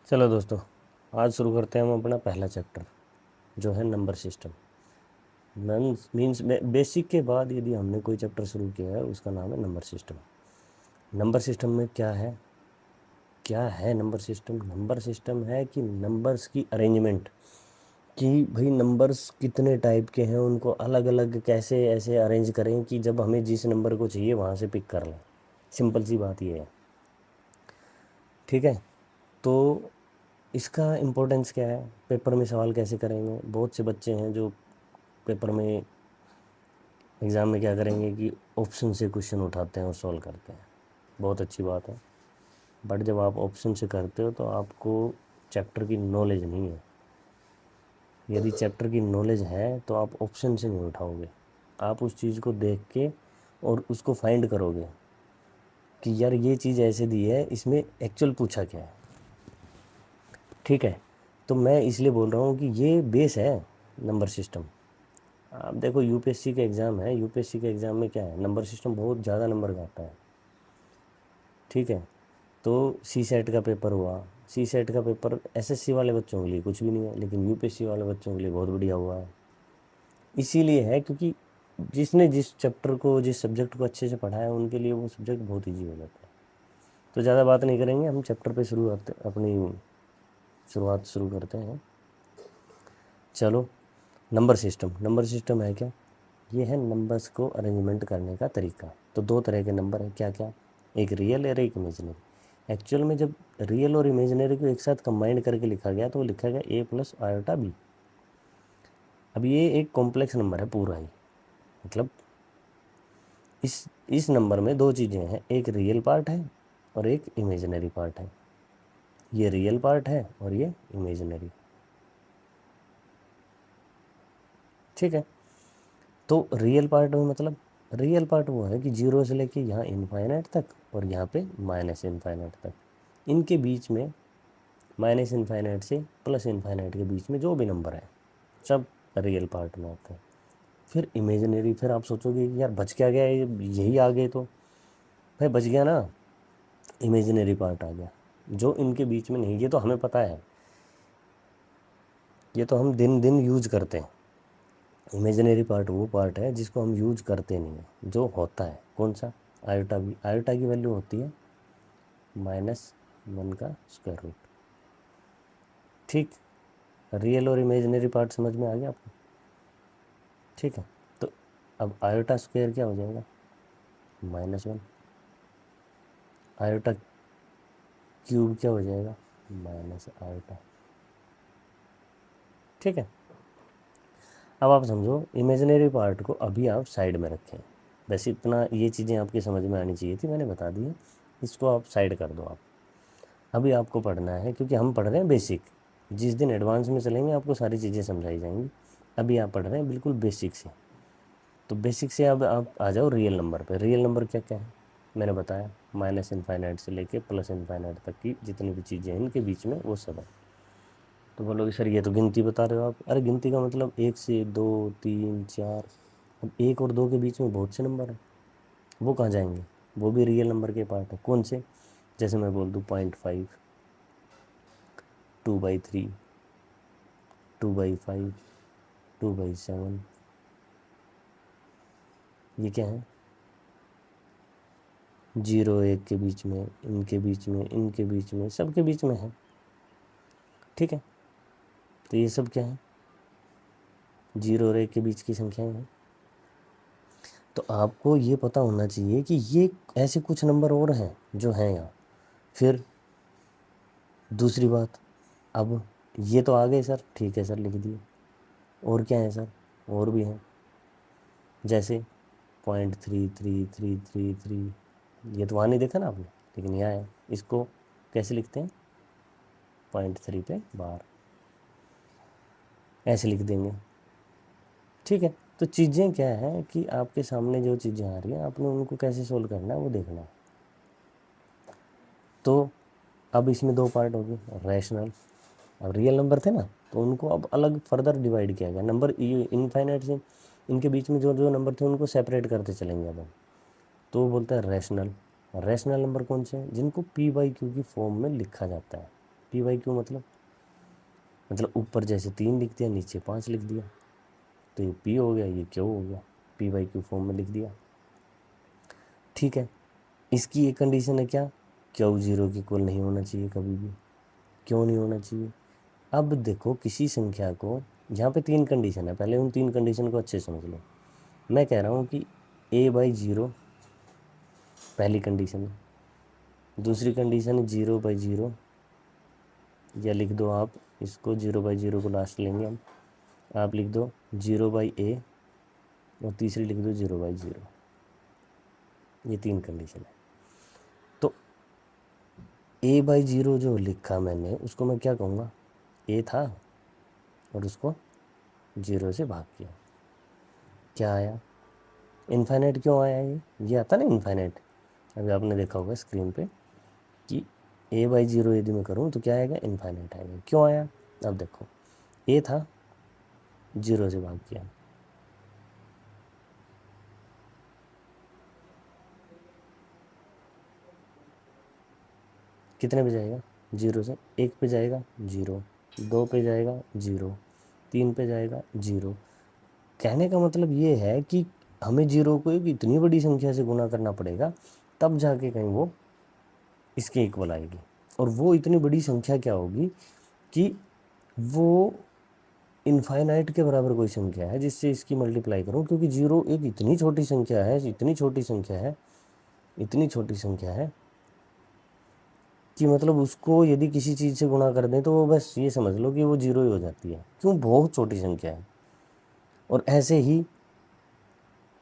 चलो दोस्तों, आज शुरू करते हैं हम अपना पहला चैप्टर जो है नंबर सिस्टम। मीन्स बेसिक के बाद यदि हमने कोई चैप्टर शुरू किया है उसका नाम है नंबर सिस्टम। नंबर सिस्टम में क्या है नंबर सिस्टम? नंबर सिस्टम है कि नंबर्स की अरेंजमेंट, कि भाई नंबर्स कितने टाइप के हैं, उनको अलग अलग कैसे ऐसे अरेंज करें कि जब हमें जिस नंबर को चाहिए वहाँ से पिक कर लें। सिंपल सी बात ये है, ठीक है। तो इसका इम्पोर्टेंस क्या है? पेपर में सवाल कैसे करेंगे? बहुत से बच्चे हैं जो पेपर में एग्ज़ाम में क्या करेंगे कि ऑप्शन से क्वेश्चन उठाते हैं और सॉल्व करते हैं। बहुत अच्छी बात है, बट जब आप ऑप्शन से करते हो तो आपको चैप्टर की नॉलेज नहीं है। यदि चैप्टर की नॉलेज है तो आप ऑप्शन से नहीं उठाओगे, आप उस चीज़ को देख के और उसको फाइंड करोगे कि यार ये चीज़ ऐसे दी है, इसमें एक्चुअल पूछा क्या है, ठीक है। तो मैं इसलिए बोल रहा हूँ कि ये बेस है नंबर सिस्टम। आप देखो यूपीएससी का एग्ज़ाम है, यूपीएससी के एग्ज़ाम में क्या है, नंबर सिस्टम बहुत ज़्यादा नंबर का आता है, ठीक है। तो सी सेट का पेपर हुआ, सी सेट का पेपर एसएससी वाले बच्चों के लिए कुछ भी नहीं है, लेकिन यूपीएससी वाले बच्चों के लिए बहुत बढ़िया हुआ है। इसीलिए है क्योंकि जिसने जिस चैप्टर को, जिस सब्जेक्ट को अच्छे से पढ़ा है उनके लिए वो सब्जेक्ट बहुत ईजी हो जाता है। तो ज़्यादा बात नहीं करेंगे, हम चैप्टर पे अपनी शुरुआत शुरू करते हैं। चलो, नंबर सिस्टम है क्या? ये है नंबर्स को अरेंजमेंट करने का तरीका। तो दो तरह के नंबर हैं, क्या क्या? एक रियल और एक इमेजिनरी। एक्चुअल में जब रियल और इमेजिनरी को एक साथ कंबाइंड करके लिखा गया तो वो लिखा गया ए प्लस आयोटा बी। अब ये एक कॉम्प्लेक्स नंबर है पूरा ही, मतलब इस नंबर में दो चीज़ें हैं, एक रियल पार्ट है और एक इमेजिनरी पार्ट है। ये रियल पार्ट है और ये इमेजिनरी, ठीक है। तो रियल पार्ट में मतलब, रियल पार्ट वो है कि जीरो से लेके यहाँ इनफाइनाइट तक और यहाँ पे माइनस इनफाइनाइट तक, इनके बीच में माइनस इनफाइनाइट से प्लस इनफाइनाइट के बीच में जो भी नंबर है सब रियल पार्ट में आते हैं। फिर इमेजिनरी, फिर आप सोचोगे कि यार बच क्या गया, यही आ गए, तो भाई बच गया ना, इमेजिनरी पार्ट आ गया जो इनके बीच में नहीं। ये तो हमें पता है, ये तो हम दिन दिन यूज करते हैं। इमेजिनरी पार्ट वो पार्ट है जिसको हम यूज करते नहीं है, जो होता है कौन सा? आयोटा भी। आयोटा की वैल्यू होती है -1 का स्क्वायर रूट, ठीक। रियल और इमेजिनरी पार्ट समझ में आ गया आपको, ठीक है। तो अब आयोटा स्क्वायर क्या हो जाएगा? -1। आयोटा क्यूब क्या हो जाएगा? माइनस आयोटा, ठीक है। अब आप समझो, इमेजिनरी पार्ट को अभी आप साइड में रखें। वैसे इतना ये चीज़ें आपकी समझ में आनी चाहिए थी, मैंने बता दी है, इसको आप साइड कर दो। आप अभी आपको पढ़ना है, क्योंकि हम पढ़ रहे हैं बेसिक। जिस दिन एडवांस में चलेंगे आपको सारी चीज़ें समझाई जाएंगी। अभी आप पढ़ रहे हैं बिल्कुल बेसिक से। तो बेसिक से अब आप आ जाओ रियल नंबर पे। रियल नंबर क्या क्या है मैंने बताया, माइनस इनफाइनाइट से लेके प्लस इनफाइनाइट तक की जितनी भी चीज़ें हैं इनके बीच में वो सब है। तो बोलोगे सर ये तो गिनती बता रहे हो आप। अरे गिनती का मतलब 1 से 2 3 4, अब 1 और 2 के बीच में बहुत से नंबर हैं, वो कहाँ जाएंगे? वो भी रियल नंबर के पार्ट है। कौन से? जैसे मैं बोल दूँ 0.5, 2/3, 2/5, 2/7, ये क्या है? 0 1 के बीच में, इनके बीच में, इनके बीच में, सबके बीच में है, ठीक है। तो ये सब क्या है? 0 और 1 के बीच की संख्याएं हैं। तो आपको ये पता होना चाहिए कि ये ऐसे कुछ नंबर और हैं जो हैं यहाँ। फिर दूसरी बात, अब ये तो आ गए सर, ठीक है सर लिख दिए। और क्या है सर? और भी हैं, जैसे 0.3333, ये तो वहाँ नहीं देखा ना आपने, लेकिन यहाँ है। इसको कैसे लिखते हैं? 0.3 पे बार, ऐसे लिख देंगे, ठीक है। तो चीज़ें क्या है कि आपके सामने जो चीज़ें आ रही हैं आपने उनको कैसे सोल्व करना है वो देखना है। तो अब इसमें दो पार्ट हो गए, रैशनल। अब रियल नंबर थे ना, तो उनको अब अलग फर्दर डिवाइड किया गया। नंबर ये इनफाइनाइट से इनके बीच में जो जो नंबर थे उनको सेपरेट करते चलेंगे अब हम। तो वो बोलता है रैशनल। रैशनल नंबर कौन से हैं? जिनको p/q की फॉर्म में लिखा जाता है। पी बाई क्यू मतलब ऊपर जैसे 3 लिख दिया, नीचे 5 लिख दिया, तो ये पी हो गया, ये क्यू हो गया, पी बाई क्यू फॉर्म में लिख दिया। ठीक है, इसकी एक कंडीशन है क्या, क्यू 0 के इक्वल नहीं होना चाहिए कभी भी। क्यों नहीं होना चाहिए? अब देखो किसी संख्या को, यहाँ पे 3 कंडीशन है, पहले उन 3 कंडीशन को अच्छे समझ लो। मैं कह रहा हूँ कि a बाई 0 पहली कंडीशन है, दूसरी कंडीशन है 0 बाई 0, या लिख दो आप इसको 0 बाई 0 को लास्ट लेंगे हम, आप लिख दो 0 बाई a, और तीसरी लिख दो 0 बाई 0। ये 3 कंडीशन है। तो a बाई 0 जो लिखा मैंने उसको मैं क्या कहूँगा, a था और उसको 0 से भाग किया, क्या आया, इनफाइनाइट। क्यों आया ये आता ना इनफाइनाइट, अभी आपने देखा होगा स्क्रीन पे कि a बाई 0 यदि मैं करूँ तो क्या आएगा, इनफाइनाइट आएगा। क्यों आया, अब देखो a था, 0 से भाग किया, कितने पे जाएगा, 0 से 1 पे जाएगा 0, 2 पे जाएगा 0, 3 पे जाएगा 0। कहने का मतलब ये है कि हमें 0 को एक इतनी बड़ी संख्या से गुना करना पड़ेगा, तब जाके कहीं वो इसके इक्वल आएगी। और वो इतनी बड़ी संख्या क्या होगी कि वो इनफाइनाइट के बराबर कोई संख्या है जिससे इसकी मल्टीप्लाई करूं, क्योंकि 0 एक इतनी छोटी संख्या है, इतनी छोटी संख्या है, इतनी छोटी संख्या है कि मतलब उसको यदि किसी चीज़ से गुणा कर दें तो वो बस ये समझ लो कि वो 0 ही हो जाती है। क्यों, बहुत छोटी संख्या है। और ऐसे ही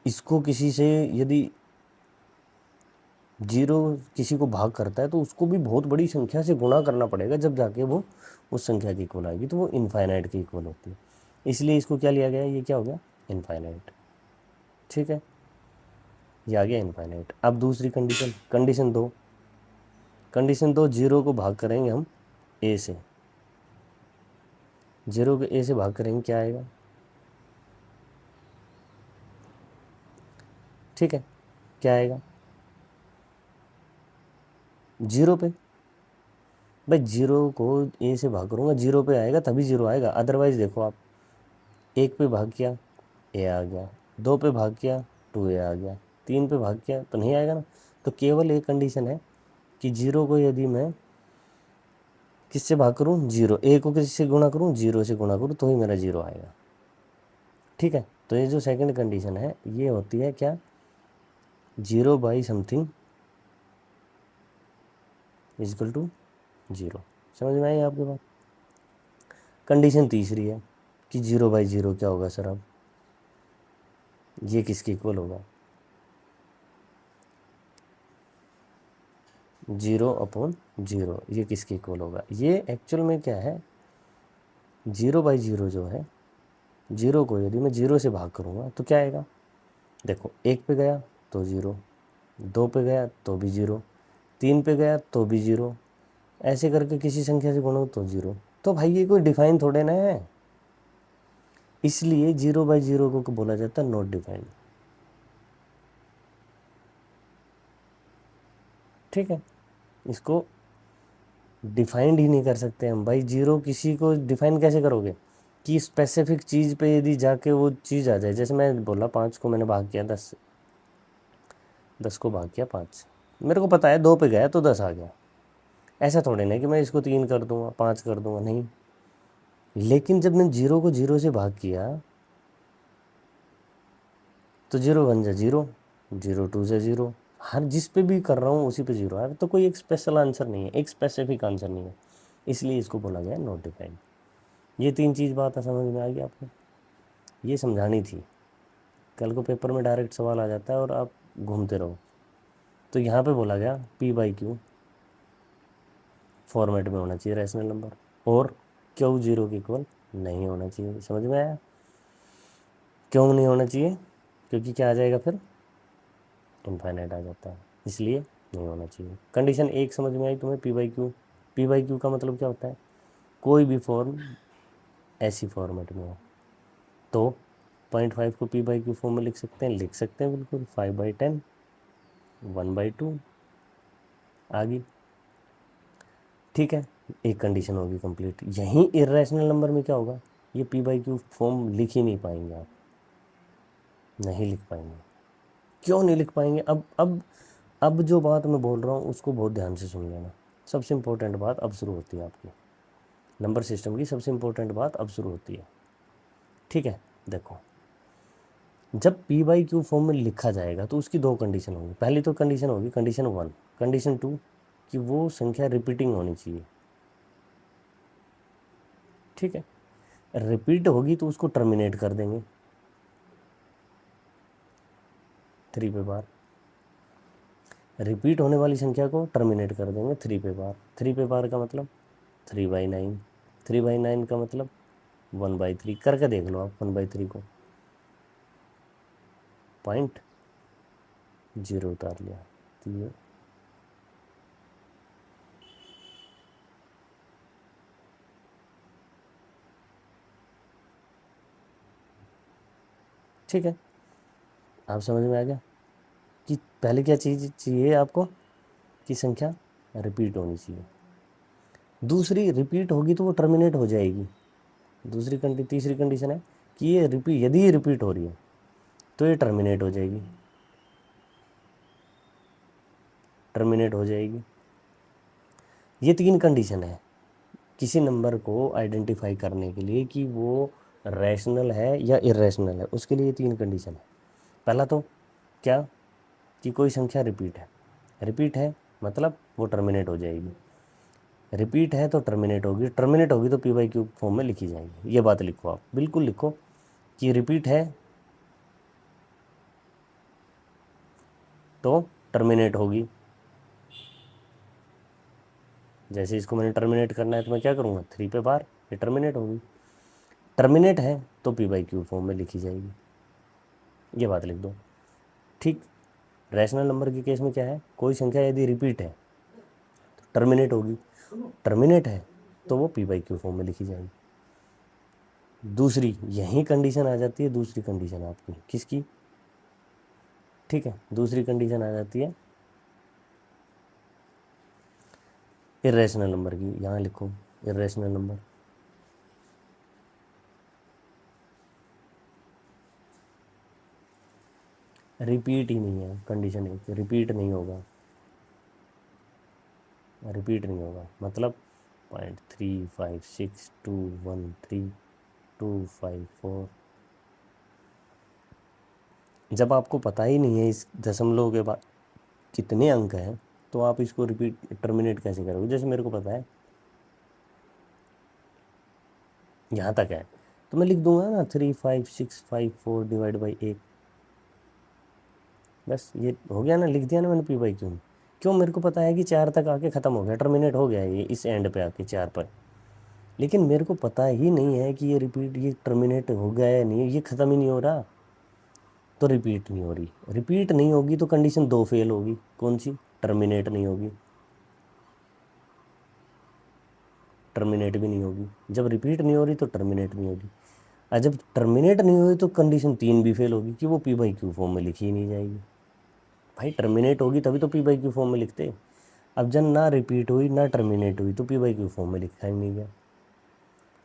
इसको किसी से यदि 0 किसी को भाग करता है तो उसको भी बहुत बड़ी संख्या से गुणा करना पड़ेगा, जब जाके वो उस संख्या की इक्वल आएगी, तो वो इनफाइनाइट की इक्वल होती है। इसलिए इसको क्या लिया गया, ये क्या हो गया, इनफाइनाइट। ठीक है, ये आ गया इनफाइनाइट। अब दूसरी कंडीशन, कंडीशन 2, कंडीशन 2, 0 को भाग करेंगे हम a से, 0 को a से भाग करेंगे, क्या आएगा, ठीक है, क्या आएगा, 0 पे। भाई 0 को a से भाग करूँगा, 0 पे आएगा तभी 0 आएगा, अदरवाइज देखो आप 1 पे भाग किया a आ गया, 2 पे भाग किया 2a आ गया, 3 पे भाग किया तो नहीं आएगा ना। तो केवल एक कंडीशन है कि 0 को यदि मैं किससे भाग करूँ, 0, a को किससे गुणा करूँ, 0 से गुणा करूँ, तो ही मेरा 0 आएगा। ठीक है, तो ये जो सेकंड कंडीशन है ये होती है क्या, 0 बाई समथिंग इजकल टू 0। समझ में आई आपके बात। कंडीशन तीसरी है कि 0 बाई 0 क्या होगा सर, अब ये किसके इक्वल होगा, 0 अपॉन 0, ये किसके इक्वल होगा। ये एक्चुअल में क्या है, 0 बाई 0 जो है, 0 को यदि मैं 0 से भाग करूँगा तो क्या आएगा, देखो 1 पे गया तो 0, 2 पे गया तो भी 0, 3 पे गया तो भी 0, ऐसे करके किसी संख्या से गुणो तो 0। तो भाई ये कोई डिफाइन थोड़े ना है, इसलिए 0 बाई 0 को बोला जाता है नॉट डिफाइंड। ठीक है, इसको डिफाइंड ही नहीं कर सकते हम भाई। 0 किसी को डिफाइन कैसे करोगे कि स्पेसिफिक चीज़ पे यदि जाके वो चीज़ आ जाए। जैसे मैं बोला 5 को मैंने भाग किया 10, 10 को भाग किया 5 से, मेरे को पता है 2 पे गया तो 10 आ गया। ऐसा थोड़े ना कि मैं इसको 3 कर दूंगा, 5 कर दूंगा, नहीं। लेकिन जब मैं 0 को 0 से भाग किया तो 0 बन जा 0, 0 2 से 0, हर जिस पे भी कर रहा हूँ उसी पे 0 आएगा। तो कोई एक स्पेशल आंसर नहीं है, एक स्पेसिफिक आंसर नहीं है, इसलिए इसको बोला गया नॉट डिफाइंड। ये 3 चीज़ बात समझ में आ गई आपको, ये समझानी थी। कल को पेपर में डायरेक्ट सवाल आ जाता है और आप घूमते रहो। तो यहाँ पे बोला गया पी बाई क्यू फॉर्मेट में होना चाहिए रैशनल नंबर, और क्यू 0 के इक्वल नहीं होना चाहिए। समझ में आया, क्यों नहीं होना चाहिए, क्योंकि क्या आ जाएगा फिर, इनफाइनाइट आ जाता है, इसलिए नहीं होना चाहिए। कंडीशन 1 समझ में आई तुम्हें, P by Q. P by Q का मतलब क्या होता है, कोई भी फॉर्म ऐसी फॉर्मेट में हो तो 0.5 को पी बाई क्यू फॉर्म में लिख सकते हैं बिल्कुल, 5/10, 1/2 आ गई। ठीक है, एक कंडीशन होगी कंप्लीट। यहीं इरेशनल नंबर में क्या होगा, ये पी बाई क्यू फॉर्म लिख ही नहीं पाएंगे आप, नहीं लिख पाएंगे। क्यों नहीं लिख पाएंगे? अब जो बात मैं बोल रहा हूँ उसको बहुत ध्यान से सुन लेना। सबसे इम्पोर्टेंट बात अब शुरू होती है आपकी, नंबर सिस्टम की सबसे इम्पोर्टेंट बात अब शुरू होती है। ठीक है, देखो जब पी बाई क्यू फॉर्म में लिखा जाएगा तो उसकी दो कंडीशन होंगी। पहली तो कंडीशन होगी कंडीशन 1, कंडीशन 2 कि वो संख्या रिपीटिंग होनी चाहिए। ठीक है, रिपीट होगी तो उसको टर्मिनेट कर देंगे 3 पे बार। रिपीट होने वाली संख्या को टर्मिनेट कर देंगे 3 पे बार। 3 पे बार का मतलब 3/9, 3/9 का मतलब 1/3। करके देख लो आप 1/3 को, 0.0 उतार लिया तो ये ठीक है। आप समझ में आ गया कि पहले क्या चीज़ चाहिए आपको, कि संख्या रिपीट होनी चाहिए। दूसरी, रिपीट होगी तो वो टर्मिनेट हो जाएगी। तीसरी कंडीशन है कि ये रिपीट, यदि ये रिपीट हो रही है तो ये टर्मिनेट हो जाएगी, टर्मिनेट हो जाएगी। ये 3 कंडीशन है किसी नंबर को आइडेंटिफाई करने के लिए कि वो रैशनल है या इरेशनल है। उसके लिए 3 कंडीशन है। पहला तो क्या, कि कोई संख्या रिपीट है। रिपीट है मतलब वो टर्मिनेट हो जाएगी। रिपीट है तो टर्मिनेट होगी, टर्मिनेट होगी तो पी बाई क्यू फॉर्म में लिखी जाएगी। ये बात लिखो आप, बिल्कुल लिखो कि रिपीट है तो टर्मिनेट होगी। जैसे इसको मैंने टर्मिनेट करना है तो मैं क्या करूँगा, 3 पे बार, ये टर्मिनेट होगी। टर्मिनेट है तो पी बाई क्यू फॉर्म में लिखी जाएगी। ये बात लिख दो। ठीक, रैशनल नंबर के केस में क्या है, कोई संख्या यदि रिपीट है तो टर्मिनेट होगी, टर्मिनेट है तो वो पी बाई क्यू फॉर्म में लिखी जाएगी। दूसरी यही कंडीशन आ जाती है, दूसरी कंडीशन आपकी किसकी, ठीक है, दूसरी कंडीशन आ जाती है इरेशनल नंबर की। यहाँ लिखो इरेशनल नंबर। रिपीट ही नहीं है, कंडीशन एक, रिपीट नहीं होगा, रिपीट नहीं होगा मतलब 0.356213.254। जब आपको पता ही नहीं है इस दशमलव के बाद कितने अंक हैं तो आप इसको रिपीट टर्मिनेट कैसे करोगे। जैसे मेरे को पता है यहाँ तक है तो मैं लिख दूंगा ना 35654 ÷ 8। बस ये हो गया ना, लिख दिया ना मैंने पी बाई क्यू। क्यों, मेरे को पता है कि 4 तक आके ख़त्म हो गया, टर्मिनेट हो गया ये इस एंड पे आके 4 पर। लेकिन मेरे को पता ही नहीं है कि ये रिपीट, ये टर्मिनेट हो गया या नहीं, ये ख़त्म ही नहीं हो रहा तो रिपीट नहीं हो रही। रिपीट नहीं होगी तो कंडीशन 2 फेल होगी। कौन सी, टर्मिनेट नहीं होगी, टर्मिनेट भी नहीं होगी। जब रिपीट नहीं हो रही तो टर्मिनेट नहीं होगी, और जब टर्मिनेट नहीं हुई तो कंडीशन 3 भी फेल होगी कि वो पी बाई क्यू फॉर्म में लिखी ही नहीं जाएगी। भाई टर्मिनेट होगी तभी तो पी बाई क्यू फॉर्म में लिखते। अब जब ना रिपीट हुई ना टर्मिनेट हुई तो पी बाई क्यू फॉर्म में लिखा ही नहीं गया,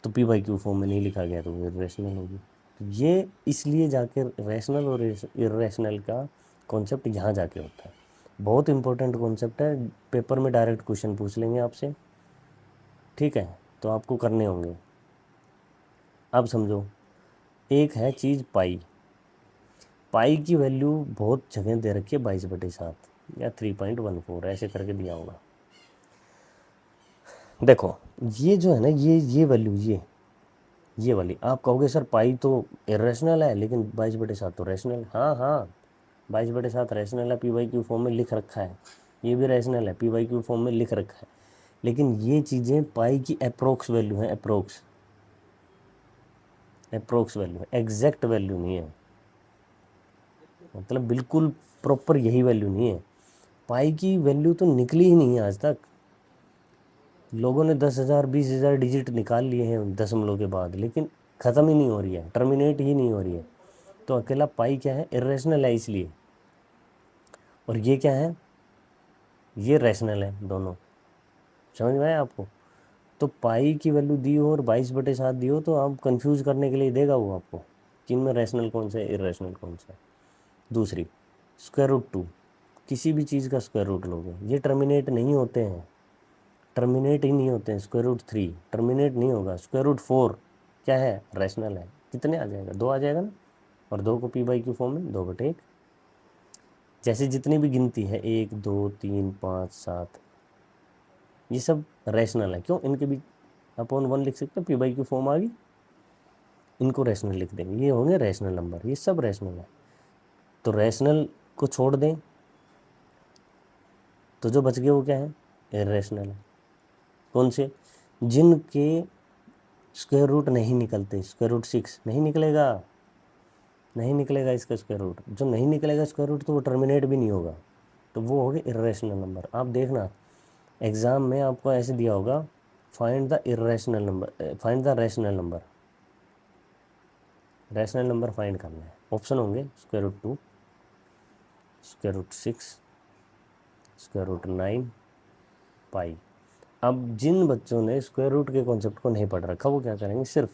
तो पी बाई क्यू फॉर्म में नहीं लिखा गया तो वो इरेशनल होगी। तो ये इसलिए जाके रैशनल और इरेशनल का कॉन्सेप्ट यहाँ जाके होता है। बहुत इंपॉर्टेंट कॉन्सेप्ट है, पेपर में डायरेक्ट क्वेश्चन पूछ लेंगे आपसे। ठीक है, तो आपको करने होंगे। अब समझो, एक है चीज़ पाई। पाई की वैल्यू बहुत जगह दे रखी है 22/7 या 3.14 ऐसे करके दिया होगा। देखो ये जो है ना, ये वैल्यू, ये वाली आप कहोगे सर पाई तो इरेशनल है लेकिन 22/7 तो रैशनल। हाँ हाँ, 22/7 रैशनल है, पी बाई क्यू फॉर्म में लिख रखा है। ये भी रैशनल है, पी बाई क्यू फॉर्म में लिख रखा है। लेकिन ये चीज़ें पाई की अप्रोक्स वैल्यू है, अप्रोक्स वैल्यू है, एग्जैक्ट वैल्यू नहीं है। मतलब बिल्कुल प्रॉपर यही वैल्यू नहीं है। पाई की वैल्यू तो निकली ही नहीं है आज तक। लोगों ने 10,000 20,000 डिजिट निकाल लिए हैं दशमलव के बाद, लेकिन ख़त्म ही नहीं हो रही है, टर्मिनेट ही नहीं हो रही है। तो अकेला पाई क्या है, इरेशनल है इसलिए। और ये क्या है, ये रैशनल है दोनों। समझ में आया आपको। तो पाई की वैल्यू दी हो और 22/7 दी हो तो आप कंफ्यूज करने के लिए देगा वो आपको कि इनमें रैशनल कौन सा है, इरेशनल कौन सा है। दूसरी, √2, किसी भी चीज़ का स्क्वायर रूट लोगे, ये टर्मिनेट नहीं होते हैं, टर्मिनेट ही नहीं होते हैं। √3 टर्मिनेट नहीं होगा। √4 क्या है, रैशनल है। कितने आ जाएगा, 2 आ जाएगा ना, और 2 को p/q फॉर्म में 2/1। जैसे जितनी भी गिनती है 1 2 3 5 7, ये सब रैशनल है। क्यों, इनके भी अपॉन 1 लिख सकते हो, p/q फॉर्म आ गई, इनको रैशनल लिख देंगे, ये होंगे रैशनल नंबर, ये सब रैशनल है। तो रैशनल को छोड़ दें तो जो बच गए वो क्या है, इरेशनल है। कौन से, जिनके स्क्वायर रूट नहीं निकलते, √6 नहीं निकलेगा, नहीं निकलेगा इसका स्क्वायर रूट। जो नहीं निकलेगा स्क्वायर रूट तो वो टर्मिनेट भी नहीं होगा, तो वो हो गए इरेशनल नंबर। आप देखना एग्ज़ाम में आपको ऐसे दिया होगा, find the irrational number, find the rational number, rational number find करना है। ऑप्शन होंगे √2, √6, √9, पाई। अब जिन बच्चों ने स्क्वायर रूट के कॉन्सेप्ट को नहीं पढ़ रखा वो क्या करेंगे, सिर्फ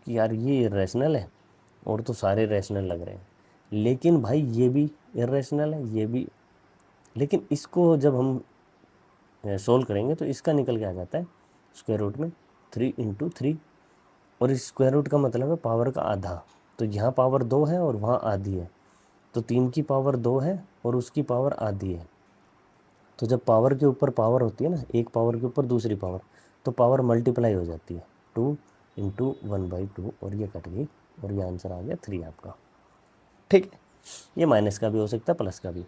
कि यार ये इरेशनल है और तो सारे रैशनल लग रहे हैं, लेकिन भाई ये भी इरेशनल है, ये भी। लेकिन इसको जब हम सोल्व करेंगे तो इसका निकल के आ जाता है स्क्वायर रूट में 3 × 3, और इस स्क्वायर रूट का मतलब है पावर का आधा। तो यहाँ पावर 2 है और वहाँ आधी है, तो 3 की पावर 2 है और उसकी पावर आधी है। तो जब पावर के ऊपर पावर होती है ना, एक पावर के ऊपर दूसरी पावर, तो पावर मल्टीप्लाई हो जाती है, 2 × 1/2, और ये कट गई और ये आंसर आ गया 3 आपका। ठीक है, ये माइनस का भी हो सकता है, प्लस का भी।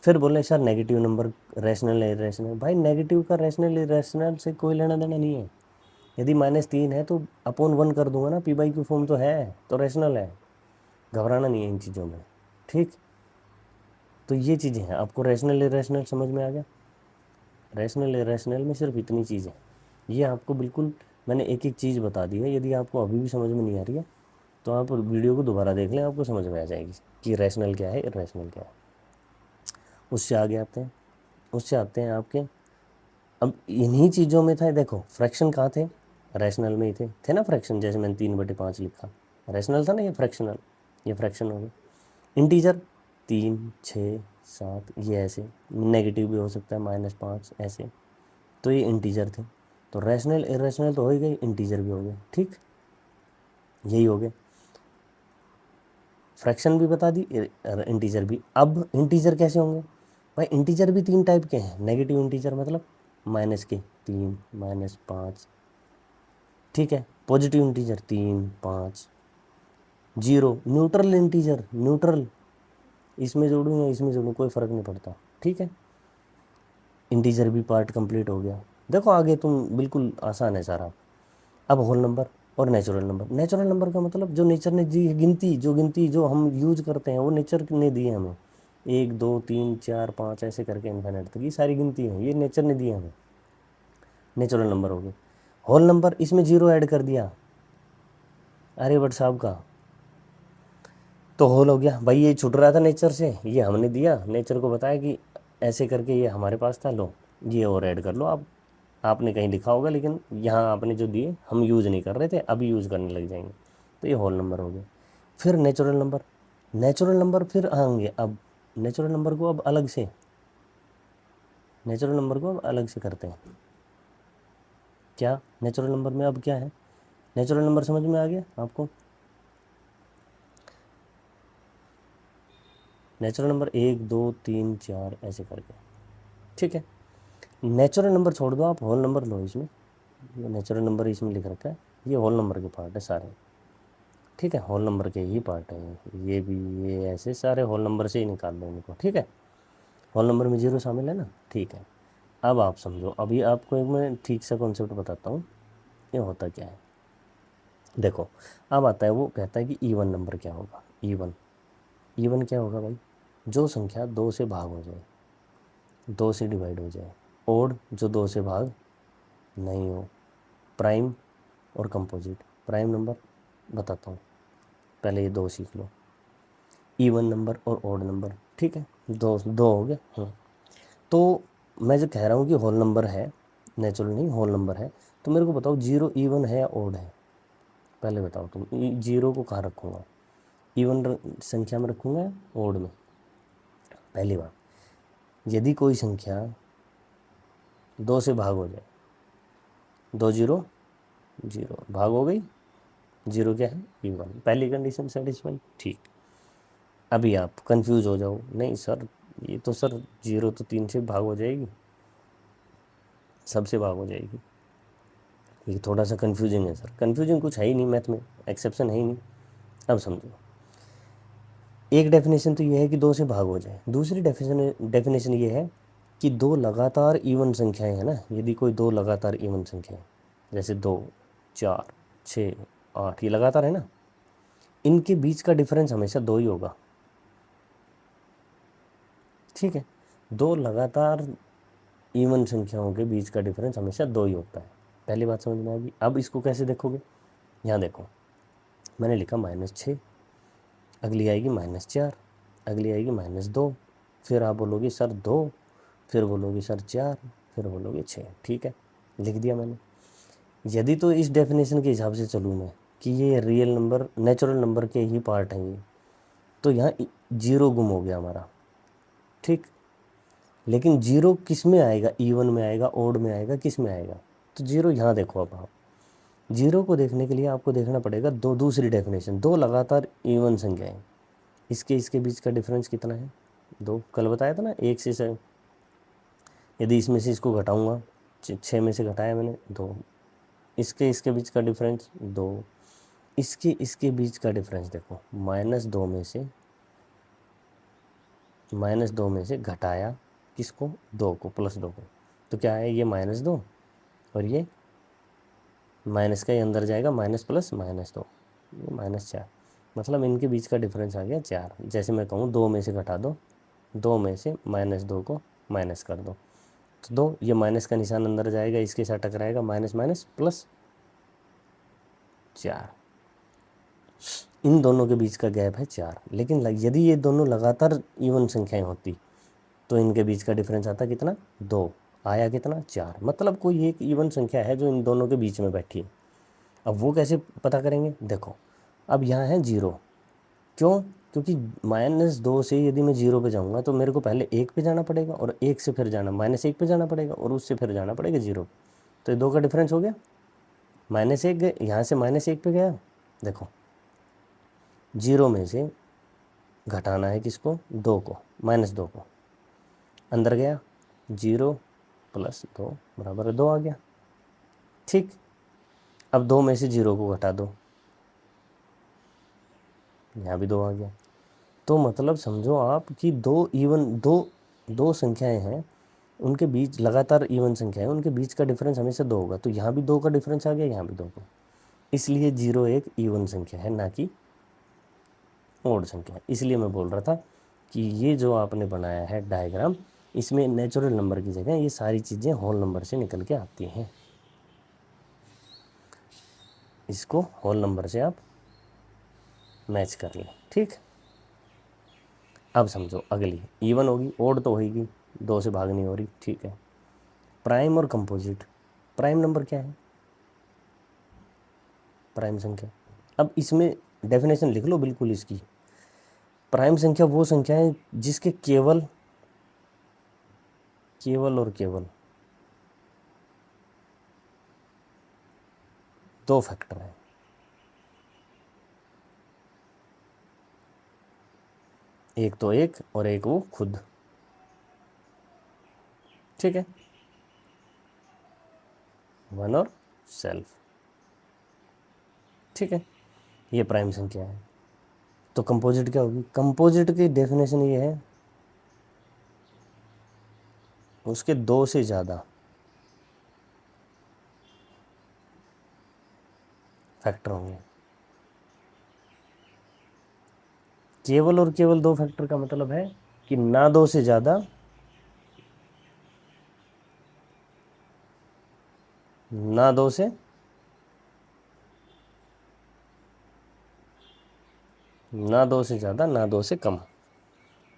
फिर बोले सर नेगेटिव नंबर रैशनल है इरेशनल, भाई नेगेटिव का रैशनल इरेशनल से कोई लेना देना नहीं है। यदि -3 है तो अपॉन 1 कर दूंगा ना, p/q फॉर्म तो है, तो रैशनल है, घबराना नहीं है इन चीज़ों में। ठीक, तो ये चीज़ें हैं। आपको रैशनल इरेशनल समझ में आ गया। रैशनल इरेशनल में सिर्फ इतनी चीज़ है, ये आपको बिल्कुल मैंने एक एक चीज़ बता दी है। यदि आपको अभी भी समझ में नहीं आ रही है तो आप वीडियो को दोबारा देख लें, आपको समझ में आ जाएगी कि रैशनल क्या है, इरेशनल क्या है। उससे आगे आते हैं, उससे आते हैं आपके, अब इन्हीं चीज़ों में था, देखो फ्रैक्शन कहाँ थे, रैशनल में ही थे ना फ्रैक्शन। जैसे मैंने 3/5 लिखा, रैशनल था ना, ये फ्रैक्शनल, ये फ्रैक्शन हो गया। इंटीजर 3 6 7, ये ऐसे नेगेटिव भी हो सकता है, -5 ऐसे, तो ये इंटीजर थे। तो रैशनल इरेशनल तो हो ही गई, इंटीजर भी हो गए। ठीक, यही हो गए। फ्रैक्शन भी बता दी, इंटीजर भी। अब इंटीजर कैसे होंगे भाई, इंटीजर भी 3 टाइप के हैं। नेगेटिव इंटीजर मतलब -3 -5, ठीक है। Positive integer 3 5, 0। Neutral integer, neutral, इसमें जोड़ूँ या इसमें जोड़ूँ कोई फ़र्क नहीं पड़ता, ठीक है। इंटीजर भी पार्ट कंप्लीट हो गया। देखो आगे तुम बिल्कुल आसान है सारा। अब होल नंबर और नेचुरल नंबर। नेचुरल नंबर का मतलब जो नेचर ने दी है, गिनती जो हम यूज करते हैं वो नेचर ने दी है हमें। 1 2 3 4 5 ऐसे करके इन्फिनिट तक, ये सारी गिनती है, ये नेचर ने दी है हमें, नेचुरल नंबर हो गए। होल नंबर, इसमें 0 ऐड कर दिया आर्यभट्ट साहब का, तो होल हो गया। भाई ये छूट रहा था नेचर से, ये हमने दिया, नेचर को बताया कि ऐसे करके ये हमारे पास था, लो ये और ऐड कर लो आप। आपने कहीं लिखा होगा, लेकिन यहाँ आपने जो दिए हम यूज़ नहीं कर रहे थे, अभी यूज़ करने लग जाएंगे, तो ये होल नंबर हो गए। फिर नेचुरल नंबर, नेचुरल नंबर फिर आएंगे। अब नेचुरल नंबर को अब अलग से, नेचुरल नंबर को अब अलग से करते हैं। क्या नेचुरल नंबर में अब क्या है, नेचुरल नंबर समझ में आ गया आपको। नेचुरल नंबर 1 2 3 4 ऐसे करके, ठीक है। नेचुरल नंबर छोड़ दो, आप होल नंबर लो। इसमें ये नेचुरल नंबर इसमें लिख रखा है, ये होल नंबर के पार्ट है सारे, ठीक है। होल नंबर के ही पार्ट है ये भी, ये ऐसे सारे होल नंबर से ही निकाल लो इनको, ठीक है। होल नंबर में 0 शामिल है ना, ठीक है। अब आप समझो, अभी आपको एक मैं ठीक सा कॉन्सेप्ट बताता हूँ, ये होता क्या है। देखो अब आता है, वो कहता है कि इवन नंबर क्या होगा। इवन, इवन क्या होगा भाई, जो संख्या 2 से भाग हो जाए, 2 से डिवाइड हो जाए। ओड, जो 2 से भाग नहीं हो। प्राइम और कंपोजिट। प्राइम नंबर बताता हूँ, पहले ये 2 सीख लो। इवन नंबर और ओड नंबर, ठीक है, दो दो हो गए। तो मैं जो कह रहा हूँ कि होल नंबर है, नेचुरल नहीं, होल नंबर है, तो मेरे को बताओ जीरो इवन है या ओड है, पहले बताओ तुम। जीरो को कहाँ रखूँगा, इवन संख्या में रखूँगा या ओड में? पहली बात, यदि कोई संख्या 2 से भाग हो जाए, 2 जीरो जीरो भाग हो गई, जीरो क्या है, इवन, पहली कंडीशन सेटिस्फाई। ठीक, अभी आप कंफ्यूज हो जाओ, नहीं सर ये तो सर जीरो तो 3 से भाग हो जाएगी, सबसे भाग हो जाएगी, ये थोड़ा सा कन्फ्यूजिंग है सर। कन्फ्यूजिंग कुछ है ही नहीं, मैथ में एक्सेप्शन है ही नहीं। अब समझो, एक डेफिनेशन तो ये है कि 2 से भाग हो जाए, दूसरी डेफिनेशन ये है कि 2 लगातार इवन संख्याएं हैं ना, यदि कोई 2 लगातार इवन संख्याएं, जैसे 2 4 6 8, ये लगातार है ना, इनके बीच का डिफरेंस हमेशा 2 ही होगा। ठीक है, 2 लगातार इवन संख्याओं के बीच का डिफरेंस हमेशा 2 ही होता है। पहली बात समझ में आ गई। अब इसको कैसे देखोगे, यहाँ देखो, मैंने लिखा -6, अगली आएगी -4, अगली आएगी -2, फिर आप बोलोगे सर 2, फिर बोलोगे सर 4, फिर बोलोगे 6। ठीक है, लिख दिया मैंने। यदि तो इस डेफिनेशन के हिसाब से चलूँ मैं कि ये रियल नंबर, नेचुरल नंबर के ही पार्ट हैं ये, तो यहाँ जीरो गुम हो गया हमारा। ठीक, लेकिन जीरो किस में आएगा, इवन में आएगा, ओड में आएगा, किस में आएगा? तो जीरो यहाँ देखो। अब आप जीरो को देखने के लिए आपको देखना पड़ेगा दूसरी डेफिनेशन, 2 लगातार इवन संख्याएं, इसके बीच का डिफरेंस कितना है, 2। कल बताया था ना, 1 से 7, यदि इसमें से इसको घटाऊंगा, 6 में से घटाया मैंने 2, इसके बीच का डिफरेंस 2, इसके बीच का डिफरेंस देखो, -2 में से घटाया किसको, 2 को, +2 को, तो क्या है ये -2, और ये माइनस का ही अंदर जाएगा, माइनस प्लस -2, ये -4, मतलब इनके बीच का डिफरेंस आ गया 4। जैसे मैं कहूँ 2 में से घटा दो, 2 में से -2 को माइनस कर दो, तो 2, ये माइनस का निशान अंदर जाएगा, इसके साथ टकराएगा, माइनस माइनस प्लस 4, इन दोनों के बीच का गैप है 4। लेकिन यदि ये दोनों लगातार इवन संख्याएं होती तो इनके बीच का डिफरेंस आता कितना, 2, आया कितना, 4। मतलब कोई एक इवन संख्या है जो इन दोनों के बीच में बैठी है। अब वो कैसे पता करेंगे, देखो अब यहाँ है 0, क्यों, क्योंकि -2 से यदि मैं 0 पे जाऊँगा तो मेरे को पहले 1 पे जाना पड़ेगा, और 1 से फिर जाना -1 पे जाना पड़ेगा, और उससे फिर जाना पड़ेगा 0। तो ये 2 का डिफरेंस हो गया, -1 गए, यहाँ से -1 पे गया। देखो 0 में से घटाना है किसको, 2 को, -2 को, अंदर गया, 0 + 2 बराबर 2 आ गया। ठीक, अब 2 में से 0 को घटा दो, यहाँ भी 2 आ गया। तो मतलब समझो आप कि दो संख्याएं हैं, उनके बीच लगातार इवन संख्या है, उनके बीच का डिफरेंस हमेशा 2 होगा। तो यहाँ भी 2 का डिफरेंस आ गया, यहाँ भी 2 का, इसलिए 0 एक इवन संख्या है, ना कि ओड संख्या है। इसलिए मैं बोल रहा था कि ये जो आपने बनाया है डायग्राम, इसमें नेचुरल नंबर की जगह ये सारी चीज़ें होल नंबर से निकल के आती हैं। इसको होल नंबर से आप मैच कर लें। ठीक, अब समझो अगली इवन होगी, ओड तो होगी, 2 से भाग नहीं हो रही। ठीक है, प्राइम और कंपोजिट। प्राइम नंबर क्या है, प्राइम संख्या। अब इसमें डेफिनेशन लिख लो बिल्कुल इसकी। प्राइम संख्या वो संख्या है जिसके केवल और केवल 2 फैक्टर हैं। एक तो एक और एक वो खुद। ठीक है, 1 और सेल्फ। ठीक है, ये प्राइम संख्या है। तो कंपोजिट क्या होगी, कंपोजिट की डेफिनेशन ये है उसके 2 से ज़्यादा फैक्टर होंगे। केवल और केवल 2 फैक्टर का मतलब है कि ना 2 से ज़्यादा, ना 2 से ज़्यादा, ना 2 से कम।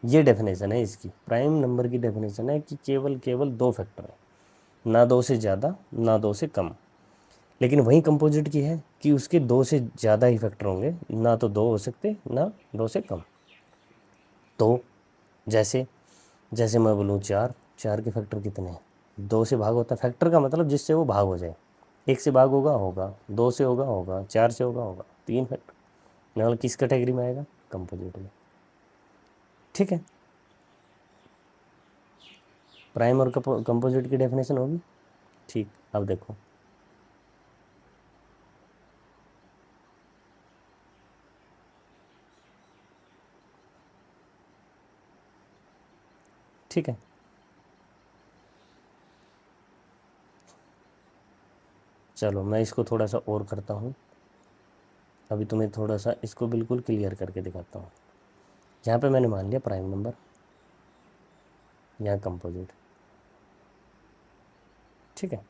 ये डेफिनेशन है इसकी। प्राइम नंबर की डेफिनेशन है कि केवल 2 फैक्टर है, ना 2 से ज़्यादा, ना 2 से कम। लेकिन वही कंपोजिट की है कि उसके दो से ज़्यादा ही फैक्टर होंगे, ना तो दो हो सकते ना दो से कम। तो जैसे जैसे मैं बोलूँ चार, चार के फैक्टर कितने हैं? दो से भाग होता है, फैक्टर का मतलब जिससे वो भाग हो जाए। एक से भाग होगा होगा, दो से होगा होगा, चार से होगा होगा, तीन फैक्टर मतलब किस कैटेगरी में आएगा? कंपोजिट में। ठीक है, प्राइम और कंपोजिट की डेफिनेशन होगी। ठीक, अब देखो ठीक है, चलो मैं इसको थोड़ा सा और करता हूँ। अभी तुम्हें थोड़ा सा इसको बिल्कुल क्लियर करके दिखाता हूँ। यहाँ पे मैंने मान लिया प्राइम नंबर, यहाँ कंपोजिट। ठीक है,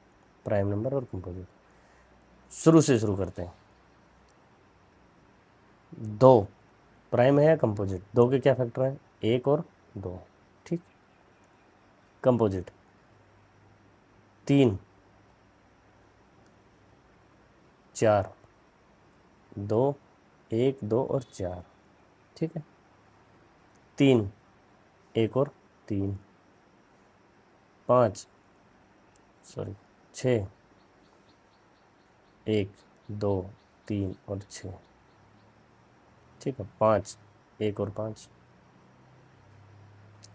प्राइम नंबर और कंपोजिट। शुरू से शुरू करते हैं। दो प्राइम है या कंपोजिट? दो के क्या फैक्टर हैं? एक और दो। ठीक, कंपोजिट तीन, चार, दो, एक, दो और चार। ठीक है, तीन, एक और तीन, पाँच, सॉरी, छः, एक, दो, तीन और छः। ठीक है, पाँच, एक और पाँच।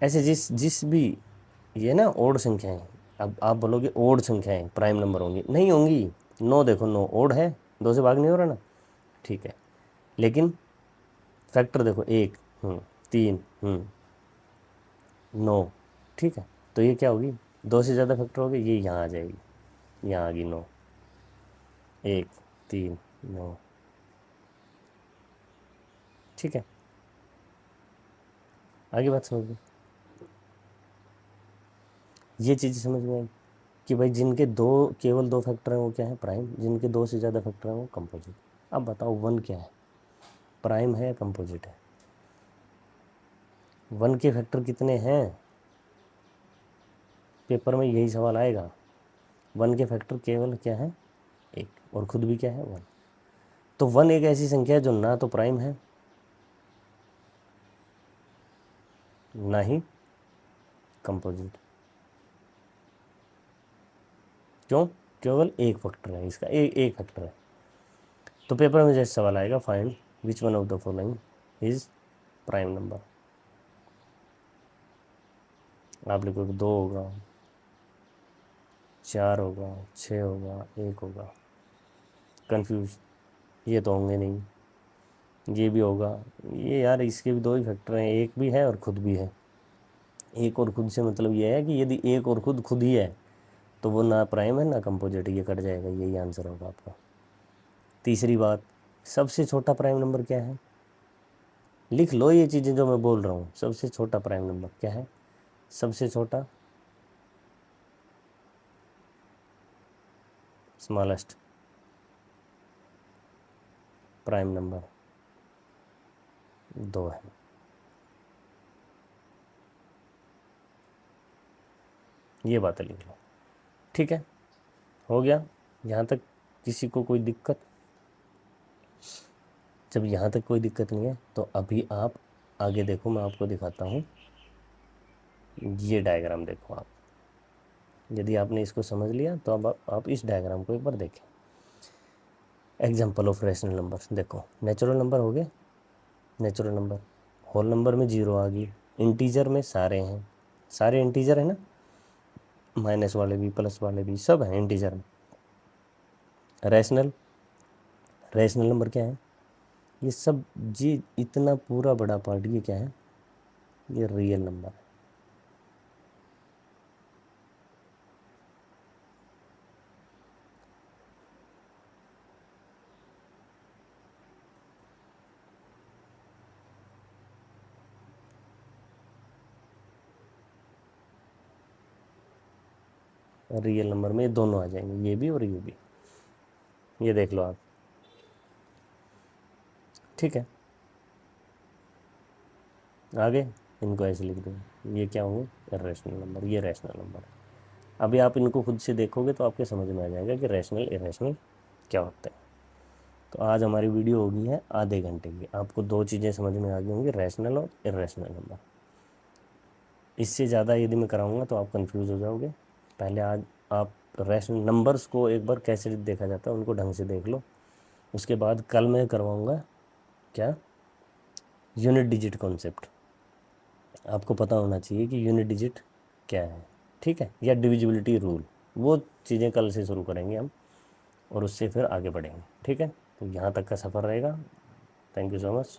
ऐसे जिस जिस भी ये ना ओड संख्याएं, अब आप बोलोगे ओड संख्याएं प्राइम नंबर होंगी, नहीं होंगी। नो देखो, नो ओड है, दो से भाग नहीं हो रहा ना। ठीक है, लेकिन फैक्टर देखो, एक, तीन, नौ। ठीक है, तो ये क्या होगी? दो से ज़्यादा फैक्टर होगी, ये यहाँ आ जाएगी, यहाँ आ गई नौ। एक, तीन, नौ। ठीक है, आगे बात समझ में? ये चीज़ समझ में आई कि भाई जिनके दो, केवल दो फैक्टर हैं वो क्या है? प्राइम। जिनके दो से ज़्यादा फैक्टर हैं वो कंपोजिट। अब बताओ वन क्या है? प्राइम है या कंपोजिट है? वन के फैक्टर कितने हैं? पेपर में यही सवाल आएगा। वन के फैक्टर केवल क्या है? एक, और खुद भी क्या है? वन। तो वन एक ऐसी संख्या है जो ना तो प्राइम है ना ही कंपोजिट। क्यों? केवल एक फैक्टर है इसका, एक फैक्टर है। तो पेपर में जैसे सवाल आएगा, find which one of the following is prime number. आप लिखोगे दो होगा, चार होगा, छः होगा, एक होगा। कंफ्यूज, ये तो होंगे नहीं, ये भी होगा। ये यार इसके भी दो ही फैक्टर हैं, एक भी है और खुद भी है। एक और खुद से मतलब ये है कि यदि एक और खुद खुद ही है तो वो ना प्राइम है ना कंपोजिट, ये कट जाएगा, यही आंसर होगा आपका। तीसरी बात, सबसे छोटा प्राइम नंबर क्या है? लिख लो ये चीज़ें जो मैं बोल रहा हूँ। सबसे छोटा प्राइम नंबर क्या है? सबसे छोटा, स्मॉलेस्ट प्राइम नंबर दो है। ये बातें लिख लो। ठीक है, हो गया यहाँ तक? किसी को कोई दिक्कत? जब यहाँ तक कोई दिक्कत नहीं है तो अभी आप आगे देखो, मैं आपको दिखाता हूँ। ये डायग्राम देखो आप। यदि आपने इसको समझ लिया तो अब आप इस डायग्राम को एक बार देखें। एग्जाम्पल ऑफ रैशनल नंबर देखो। नेचुरल नंबर हो गए, नेचुरल नंबर। होल नंबर में जीरो आ गई, इंटीजर में सारे हैं, सारे इंटीजर है ना, माइनस वाले भी प्लस वाले भी सब हैं इंटीजर में। रैशनल, रैशनल नंबर क्या है? ये सब, जी इतना पूरा बड़ा पार्ट ये क्या है? ये रियल नंबर है। रियल नंबर में ये दोनों आ जाएंगे, ये भी और ये भी। ये देख लो आप। ठीक है, आगे इनको ऐसे लिख दो, ये क्या होंगे? इरेशनल नंबर, ये रैशनल नंबर है। अभी आप इनको खुद से देखोगे तो आपके समझ में आ जाएगा कि रैशनल इरेशनल क्या होते हैं। तो आज हमारी वीडियो होगी है आधे घंटे की। आपको दो चीज़ें समझ में आ गई होंगी, रैशनल और इरेशनल नंबर। इससे ज़्यादा यदि मैं कराऊंगा तो आप कंफ्यूज हो जाओगे। पहले आज आप रैशनल नंबर्स को एक बार कैसे देखा जाता है उनको ढंग से देख लो। उसके बाद कल मैं करवाऊंगा क्या, यूनिट डिजिट कॉन्सेप्ट। आपको पता होना चाहिए कि यूनिट डिजिट क्या है, ठीक है, या डिविजिबिलिटी रूल। वो चीज़ें कल से शुरू करेंगे हम और उससे फिर आगे बढ़ेंगे, ठीक है। तो यहाँ तक का सफ़र रहेगा। Thank you so much.